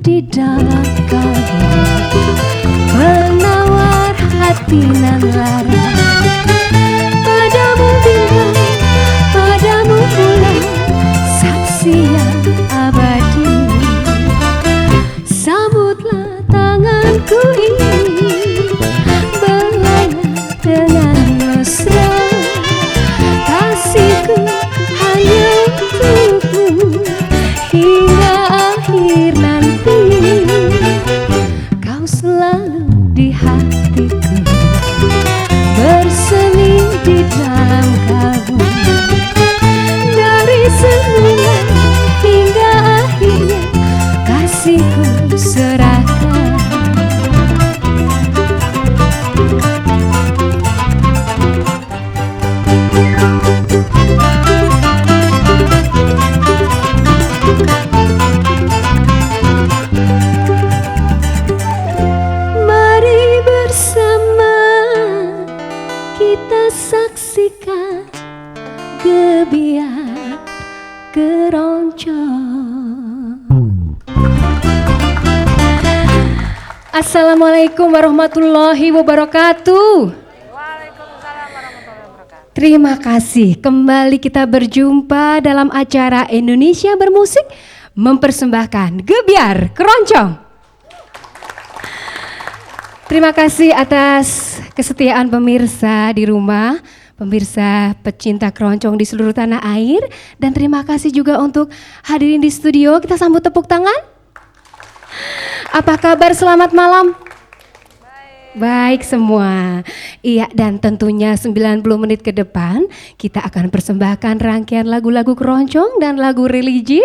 di dalam kalbu, penawar hati nan lara. Padamu bintang, padamu bulan, saksi yang abadi. Sambutlah tanganku ini, belailah dengan mesra. Kasihku hanya untukmu hingga akhir nanti. Kau selalu di hatiku, bersemi di dalam kalbu. Dari senyuman hingga akhirnya kasihku serahkan. Mari bersama kita saksikan Gebiar Keroncong. Assalamualaikum warahmatullahi wabarakatuh. Waalaikumsalam warahmatullahi wabarakatuh. Terima kasih, kembali kita berjumpa dalam acara Indonesia Bermusik mempersembahkan Gebiar Keroncong. Terima kasih atas kesetiaan pemirsa di rumah, pemirsa pecinta keroncong di seluruh tanah air, dan terima kasih juga untuk hadirin di studio. Kita sambut tepuk tangan. Apa kabar? Selamat malam. Baik semua. Iya, dan tentunya 90 menit ke depan kita akan persembahkan rangkaian lagu-lagu keroncong dan lagu religi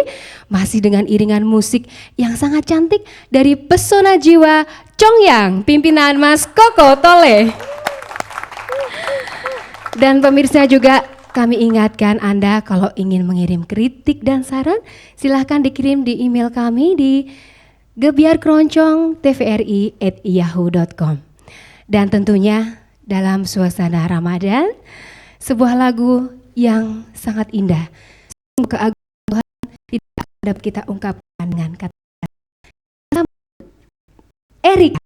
masih dengan iringan musik yang sangat cantik dari Pesona Jiwa Congyang, pimpinan Mas Koko Tole. Dan pemirsa juga kami ingatkan Anda kalau ingin mengirim kritik dan saran silahkan dikirim di email kami di gebiarkeroncong@tvri@yahoo.com. Dan tentunya dalam suasana Ramadan, sebuah lagu yang sangat indah. Keagungan Tuhan tidak dapat kita ungkapkan dengan kata. Erik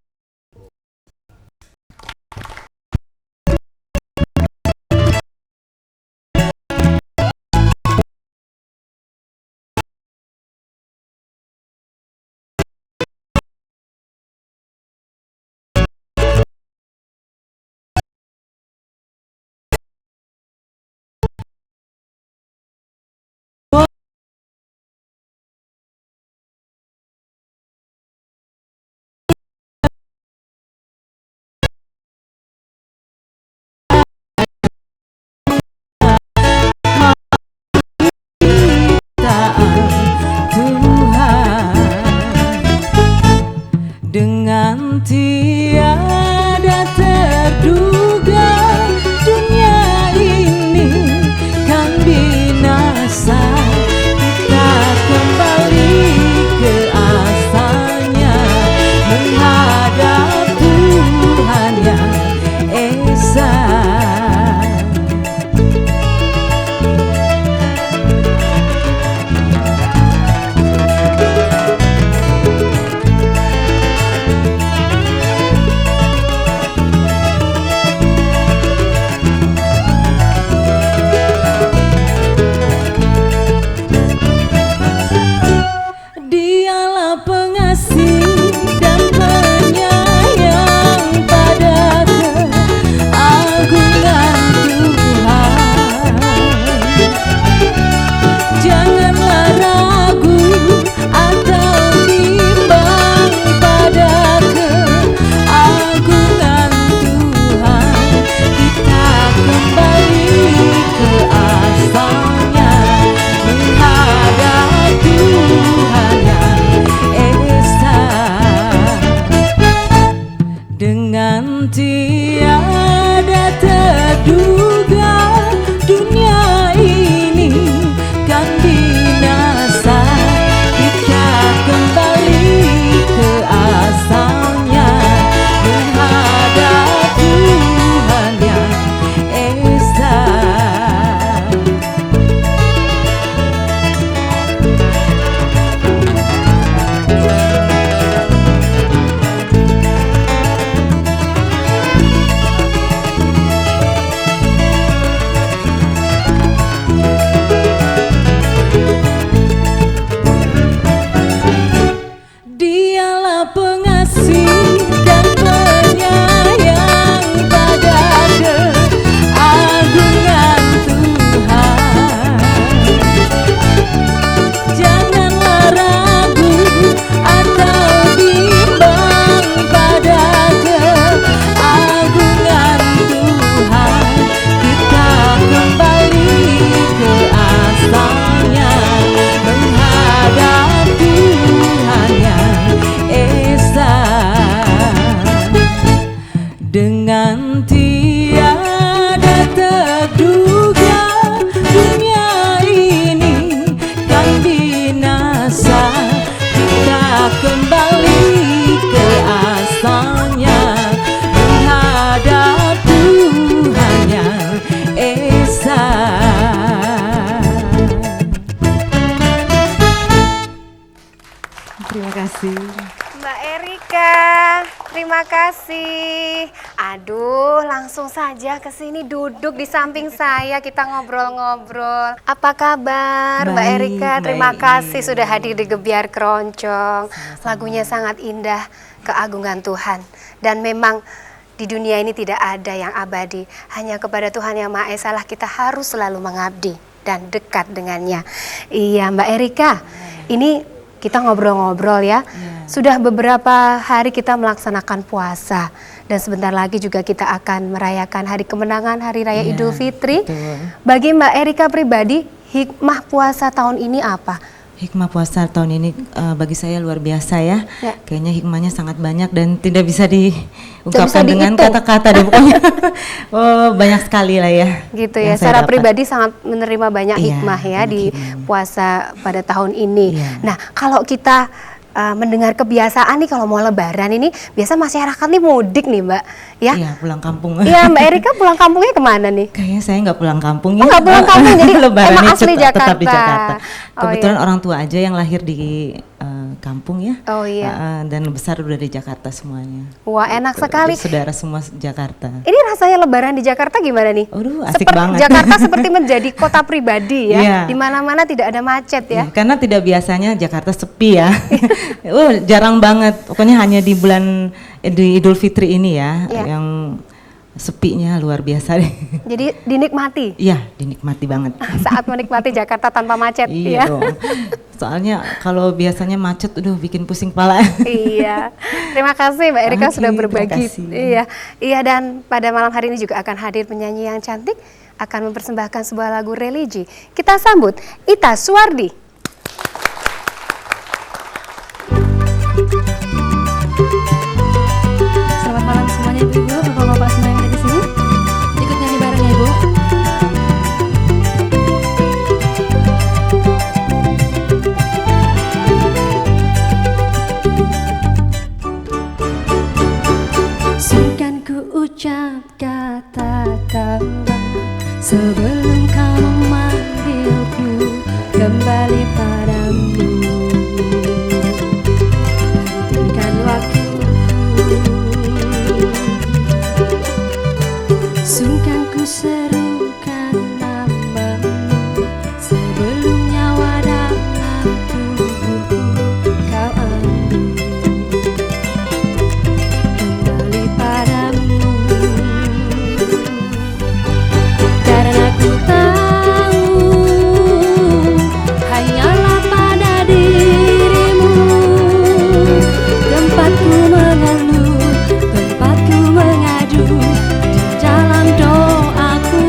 kasih. Mbak Erika, terima kasih. Aduh, langsung saja ke sini duduk di samping saya, kita ngobrol-ngobrol. Apa kabar Mbak Baik, Erika? Terima baik. kasih sudah hadir di Gebiar Keroncong. Lagunya sangat indah, keagungan Tuhan. Dan memang di dunia ini tidak ada yang abadi. Hanya kepada Tuhan Yang Maha Esa lah kita harus selalu mengabdi dan dekat dengannya. Iya Mbak Erika, ini kita ngobrol-ngobrol ya. Sudah beberapa hari kita melaksanakan puasa. Dan sebentar lagi juga kita akan merayakan hari kemenangan, Hari Raya Iya, Idul Fitri. betul. Bagi Mbak Erika pribadi, hikmah puasa tahun ini apa? Hikmah puasa tahun ini bagi saya luar biasa ya. Ya. Kayaknya hikmahnya sangat banyak dan tidak bisa bisa diungkapkan dengan dihitung. kata-kata deh pokoknya. Oh, banyak sekali lah ya. Gitu ya, yang saya secara dapat. pribadi sangat menerima banyak Iya, hikmah ya banyak di hikmah. puasa pada tahun ini. Iya. Nah, kalau kita mendengar kebiasaan nih kalau mau lebaran ini, biasa masyarakat nih mudik nih Mbak, ya? Iya, pulang kampung. Iya, Mbak Erika pulang kampungnya kemana nih? Kayaknya saya nggak pulang kampung Oh, nggak pulang kampung, jadi lebarannya emang asli tetap di Jakarta. Jakarta. Oh, Kebetulan iya. orang tua aja yang lahir di kampung ya. Oh iya. Dan besar udah di Jakarta semuanya. Wah, enak sekali. Saudara semua Jakarta. Ini rasanya lebaran di Jakarta gimana nih? Aduh, asik Seperti banget. Jakarta seperti menjadi kota pribadi ya. Iya. Di mana-mana tidak ada macet ya. Iya, karena tidak biasanya Jakarta sepi ya. Jarang banget. Pokoknya hanya di bulan di Idul Fitri ini ya Iya. yang sepinya luar biasa deh. Jadi dinikmati Iya, dinikmati banget. saat menikmati Jakarta tanpa macet Iya ya. dong. Soalnya kalau biasanya macet, bikin pusing kepala. Iya. Terima kasih Mbak Erika Oke, sudah terima berbagi. kasih. Iya. Iya, dan pada malam hari ini juga akan hadir penyanyi yang cantik akan mempersembahkan sebuah lagu religi. Kita sambut Ita Suwardi. Selamat malam semuanya Ibu-ibu, Bapak-bapak semua yang ada di sini. Ikut nyanyi bareng ya Ibu. Sungkan ku ucap kata taubat sebelum kau memanggilku kembali padamu. Hentikan waktuku, sungkan ku serukan namamu sebelum nyawa dalam tubuhku kau ambil kembali padamu. Karena ku tahu hanyalah pada dirimu tempatku mengeluh, tempatku mengadu di dalam doaku.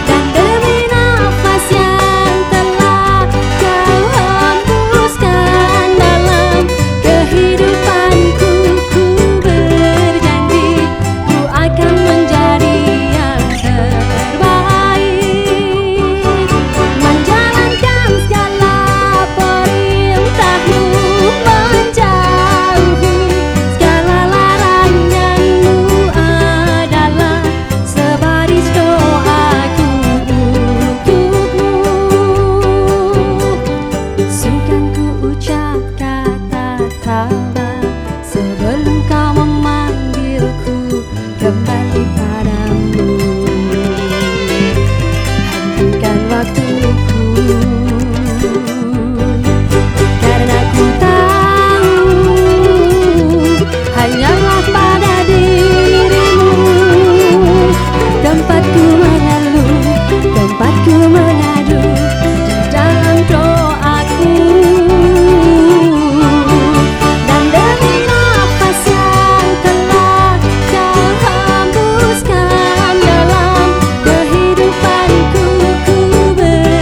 Dan demi nafas yang telah kau hembuskan dalam kehidupanku, ku berjanji ku akan menjadi yang terbaik, menjalankan segala perintahmu, menjauhi segala laranganmu adalah sebaris doaku untukmu. Sungkan ku ucap kata taubat sebelum kau memanggilku kembali padamu. Hentikan waktuku, karena ku tahu hanyalah pada dirimu tempatku mengeluh, tempatku mengadu di dalam doaku. Dan demi nafas yang telah kau hembuskan dalam kehidupanku, ku berjanji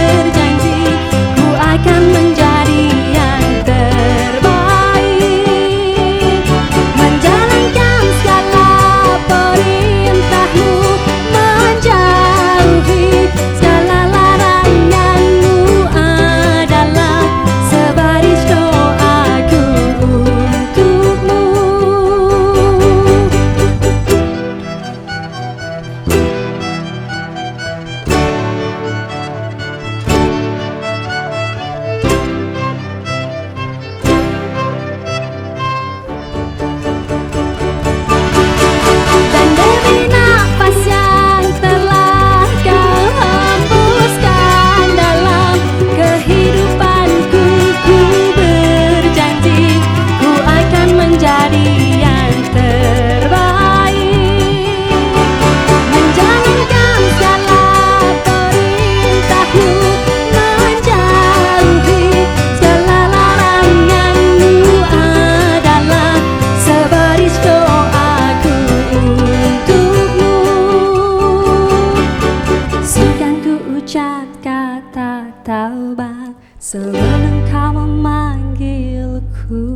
mengucap kata taubat sebelum kau memanggilku.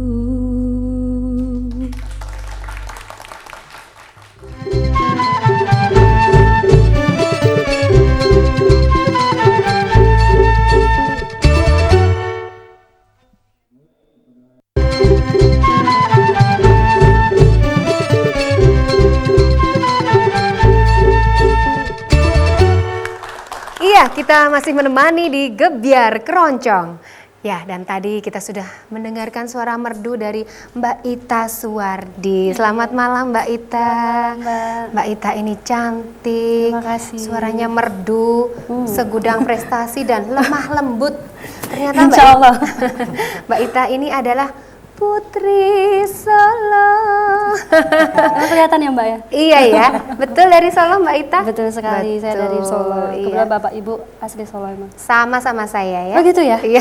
Iya, kita masih menemani di Gebyar Keroncong. Ya, dan tadi kita sudah mendengarkan suara merdu dari Mbak Ita Suwardi. Selamat malam Mbak Ita. Mbak Ita ini cantik, Terima kasih. suaranya merdu, segudang prestasi dan lemah lembut. Ternyata Insya Allah. Mbak Ita ini adalah Putri Solo. Kelihatan ya Mbak ya? Iya ya, betul dari Solo Mbak Ita? Betul sekali, saya dari Betul, Solo. iya. Kebetulan Bapak Ibu asli Solo emang. Sama-sama saya ya. Oh gitu ya? Iya.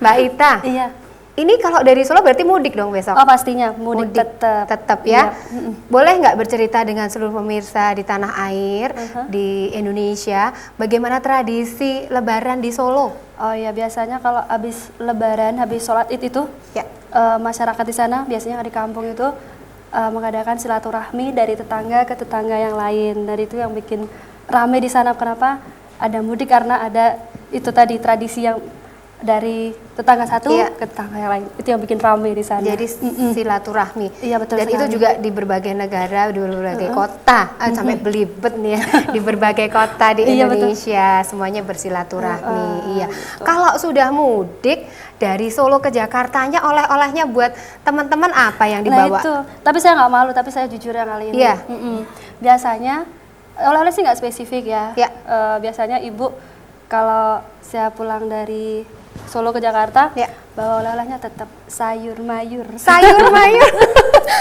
Mbak Ita, Iya. ini kalau dari Solo berarti mudik dong besok? Oh pastinya, mudik tetap. Tetap ya. Iya. Boleh nggak bercerita dengan seluruh pemirsa di tanah air, di Indonesia, bagaimana tradisi Lebaran di Solo? Oh iya, biasanya kalau habis Lebaran, habis sholat Id itu, Ya. masyarakat di sana biasanya di kampung itu mengadakan silaturahmi dari tetangga ke tetangga yang lain. Dari itu yang bikin rame di sana. Kenapa? Ada mudik karena ada itu tadi tradisi yang dari tetangga satu Iya. ke tetangga yang lain. Itu yang bikin rame di sana. Jadi silaturahmi. Iya, betul Dan itu sekali. juga di berbagai negara, di berbagai kota, sampai belibet nih ya, di berbagai kota di Iya, betul. Indonesia, semuanya bersilaturahmi. Iya. Kalau sudah mudik dari Solo ke Jakartanya, oleh-olehnya buat teman-teman apa yang Nah dibawa? itu, tapi saya nggak malu, tapi saya jujur yang kali ini. Iya. Biasanya, oleh-oleh sih nggak spesifik ya. Iya. Biasanya ibu kalau saya pulang dari Solo ke Jakarta, Iya. bawa oleh-olehnya tetap sayur mayur. Sayur mayur.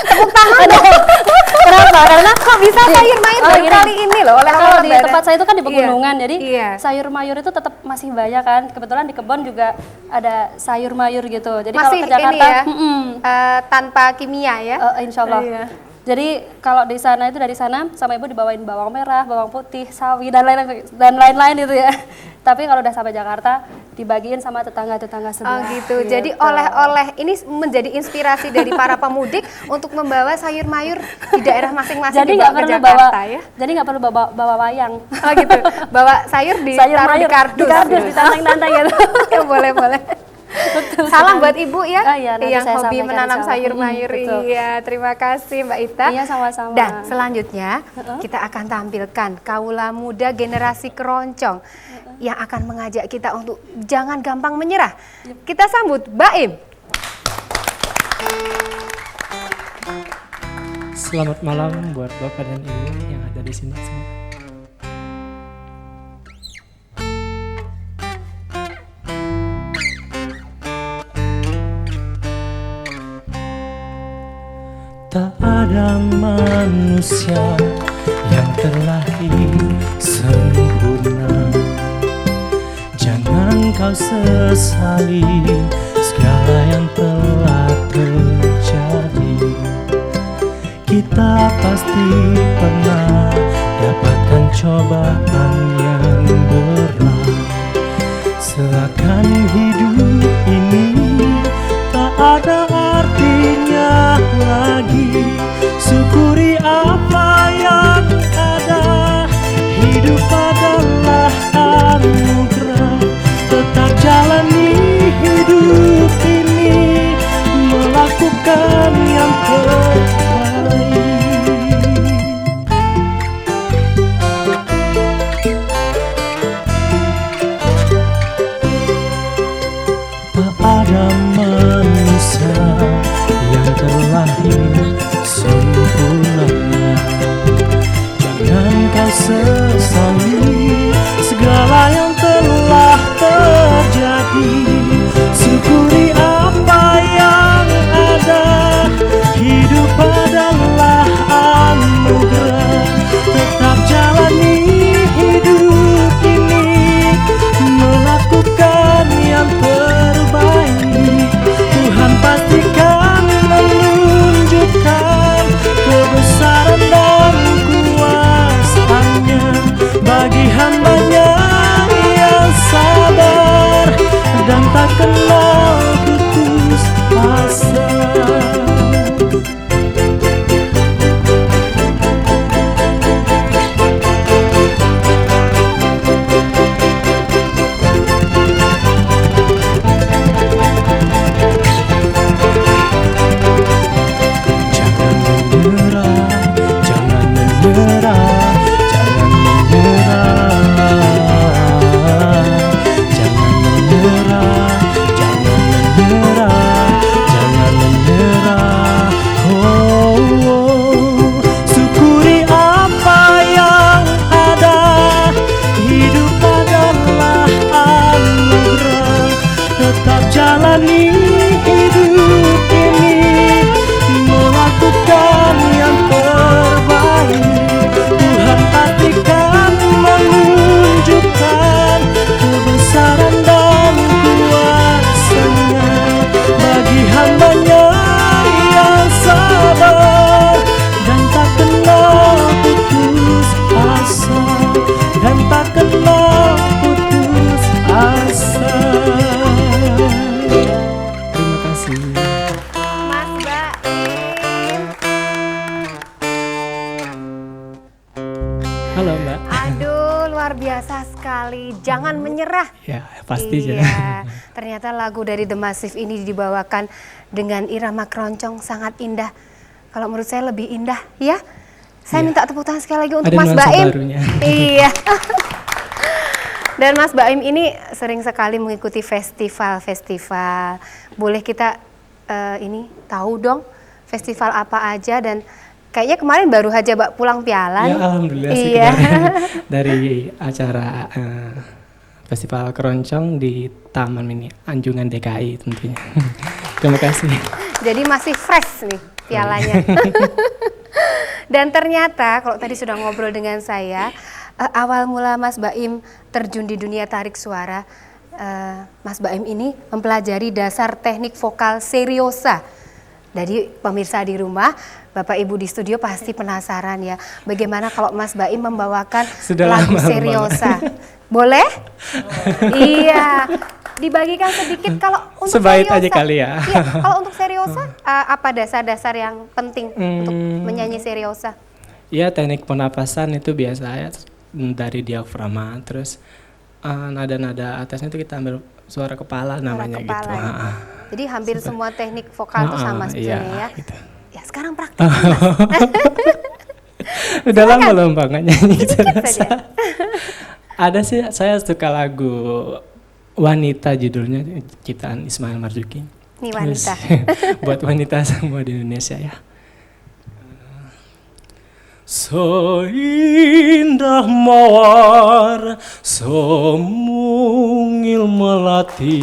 Tepuk tangan dong. Kenapa? Karena Kok bisa sayur mayur baru gini. kali ini loh oleh Kalau di Lebaran. tempat saya itu kan di Iya. pegunungan, jadi Iya. sayur mayur itu tetap masih banyak kan. Kebetulan di kebun juga ada sayur mayur gitu. Jadi kalau Masih ke Jakarta, ini ya, tanpa kimia ya. insya Allah. Iya. Jadi kalau di sana itu dari sana sama ibu dibawain bawang merah, bawang putih, sawi dan lain-lain itu ya. Tapi kalau udah sampai Jakarta dibagiin sama tetangga-tetangga Oh sebelah. gitu. Jadi oleh-oleh ini menjadi inspirasi dari para pemudik untuk membawa sayur mayur di daerah masing-masing Jadi dibawa nggak ke perlu Jakarta bawa, ya. jadi nggak perlu bawa wayang. Oh gitu. Bawa sayur ditaruh di kardus. di kardus, ditantang-tantang gitu. Ya boleh. Salam buat Ibu ya, Oh iya, nanti yang saya hobi sampaikan menanam insya Allah. sayur mayur. Betul. Iya, terima kasih Mbak Ita. Iya, sama-sama. Dan selanjutnya kita akan tampilkan kaula muda generasi keroncong yang akan mengajak kita untuk jangan gampang menyerah. Kita sambut Baim. Selamat malam buat Bapak dan Ibu yang ada di sini semua. Tak ada manusia yang terlahir sempurna. Jangan kau sesali segala yang telah terjadi. Kita pasti pernah dapatkan cobaan yang berat. Seakan hidup ini tak ada artinya lagi. Syukuri apa yang ada. Hidup adalah anugerah. Tetap jalani hidup ini, melakukan yang terbaik. Tak ada manusia yang terlahir sempurna. Jangan kau sesali segala yang telah terjadi. Syukuri apa yang ada. Hidup adalah anugerah. Tetap jalani hidup ini, melakukan yang terbaik. tak kenal putus asa. Jalani hidup ini, melakukan yang terbaik. Tuhan pastikan menunjukkan kebesaran dan kuasa-Nya bagi hamba-Nya yang sabar dan tak kenal putus asa, dan tak kenal putus asa. Terima kasih. Mas Baim. Halo Mbak. Aduh, luar biasa sekali. Jangan menyerah. Ya pasti Iya, ternyata lagu dari The Massive ini dibawakan dengan irama keroncong sangat indah. Kalau menurut saya lebih indah, ya. Saya Iya. minta tepuk tangan sekali lagi untuk Ada Mas nuansa Baim. barunya. Iya. Dan Mas Baim ini sering sekali mengikuti festival-festival. Boleh kita ini tahu dong festival apa aja, dan kayaknya kemarin baru aja pulang piala Ya nih. alhamdulillah sih Iya. kemarin dari acara Festival Keroncong di Taman Mini Anjungan DKI tentunya. Terima kasih. Jadi masih fresh nih pialanya. Dan ternyata kalau tadi sudah ngobrol dengan saya, awal mula Mas Baim terjun di dunia tarik suara, Mas Baim ini mempelajari dasar teknik vokal seriosa. Jadi pemirsa di rumah, Bapak Ibu di studio pasti penasaran ya, bagaimana kalau Mas Baim membawakan Sudah lagu lama seriosa. Boleh? Iya. Dibagikan sedikit kalau untuk Sebaik seriosa. aja kali ya. Iya, kalau untuk seriosa apa dasar-dasar yang penting untuk menyanyi seriosa? Ya teknik penapasan itu biasa ya dari diafragma, terus nada-nada atasnya itu kita ambil suara kepala namanya Suara kepala, gitu. ya. Jadi hampir semua teknik vokal itu sama sebetulnya ya. Gitu. Ya sekarang praktik. Udah lama loh Mbak nggak nyanyi gitu. saja. Ada sih, saya suka lagu Wanita judulnya, ciptaan Ismail Marzuki. Nih wanita. Buat wanita semua di Indonesia ya. Seindah mawar semungil melati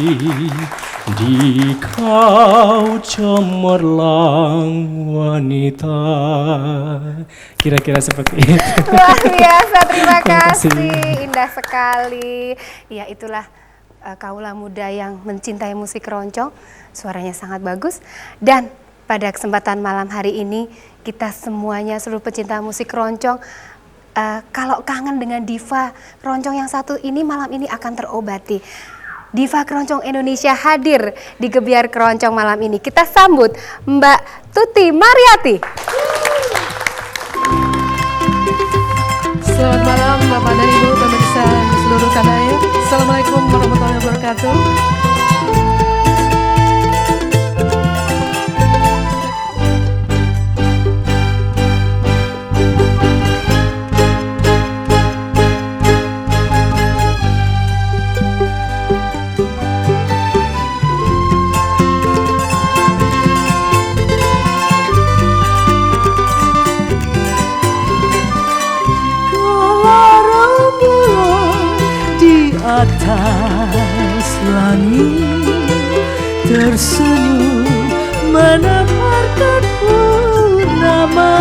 di kau cemerlang wanita. Kira-kira seperti itu. Luar biasa, terima Terima kasih. kasih. Indah sekali. Ya itulah kaula muda yang mencintai musik keroncong. Suaranya sangat bagus. Dan pada kesempatan malam hari ini, kita semuanya seluruh pecinta musik keroncong, kalau kangen dengan diva keroncong yang satu ini, malam ini akan terobati. Diva Keroncong Indonesia hadir di Gebiar Keroncong malam ini. Kita sambut Mbak Tuti Mariati. Selamat malam Bapak dan Ibu pemirsa seluruh tanah air. Assalamualaikum warahmatullahi wabarakatuh. Atas langit tersenyum menawarkan purnama,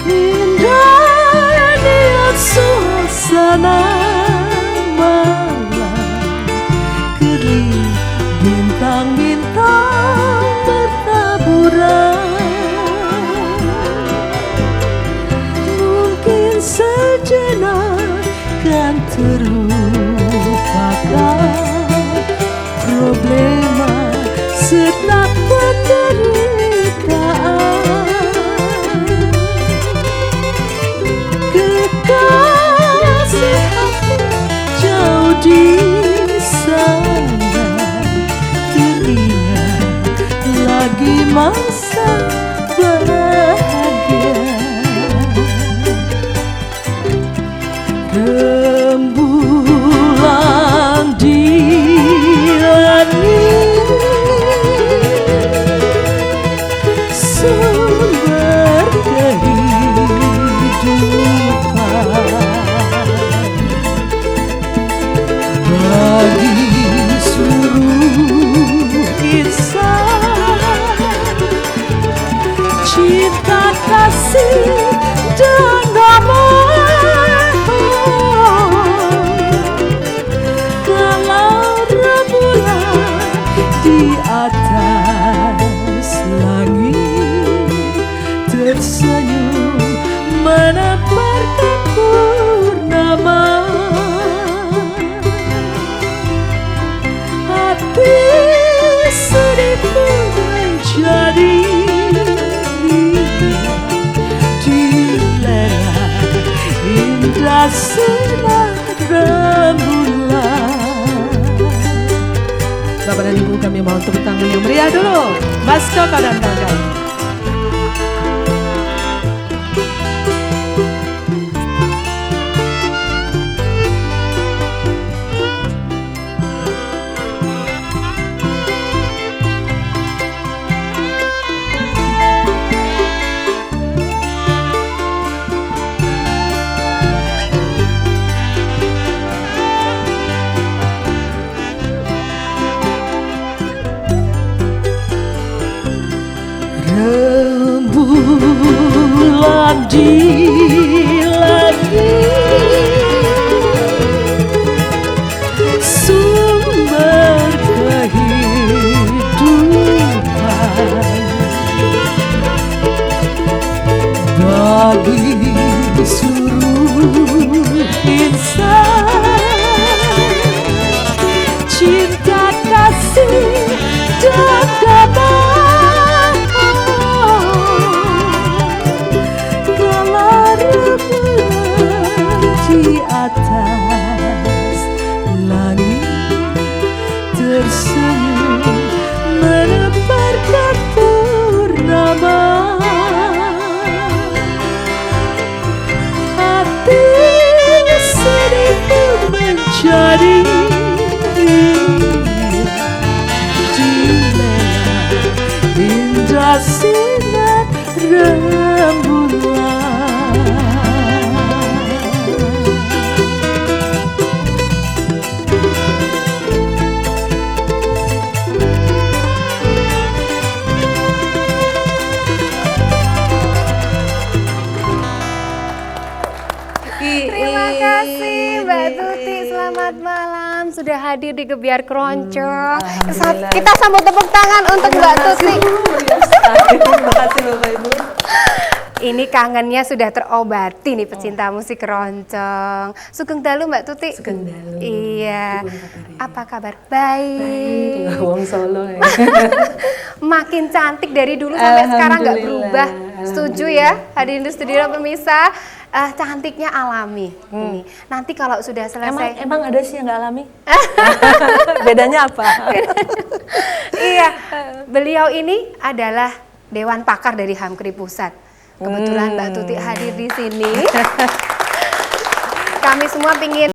indah niat suasana malam, kerlip bintang-bintang bertaburan. Mungkin sejenak kan terus di sana, teringat lagi masa bahagia. Rembulan di langit, sumber kehidupan bagi seluruh insan. Cinta kasih dan damai, kalau rembulan di atas langit tersenyum menebarkan purnama. Hati sedih pun menjadi dilera indah sinar rembulan. Bapak dan Ibu, kami mohon tepuk tangan yang meriah dulu. Mas Koko dan kawan-kawan. Rembulan di langit, sumber kehidupan bagi seluruh insan. Cinta kasih dan damai, di atas langit tersenyum menebarkan purnama. Hati sedih pun menjadi dilera indah sinar rembulan. Terima kasih Mbak Tuti, selamat malam sudah hadir di Gebiar Keroncong. Kita sambut tepuk tangan untuk Mbak Tuti. Terima kasih Bapak Ibu. Ini kangennya sudah terobati nih pecinta musik keroncong. Sugeng dalu Mbak Tuti. Sugeng dalu. Iya. Apa kabar? Baik. Wong Solo ya. Makin cantik dari dulu sampai sekarang nggak berubah. Setuju ya? Hadirin di studio pemirsa. Cantiknya alami. Ini. Nanti kalau sudah selesai. Emang ada sih yang nggak alami? Bedanya apa? Iya. Beliau ini adalah Dewan Pakar dari Hamkri Pusat. Kebetulan Mbak Tuti hadir di sini. Kami semua pingin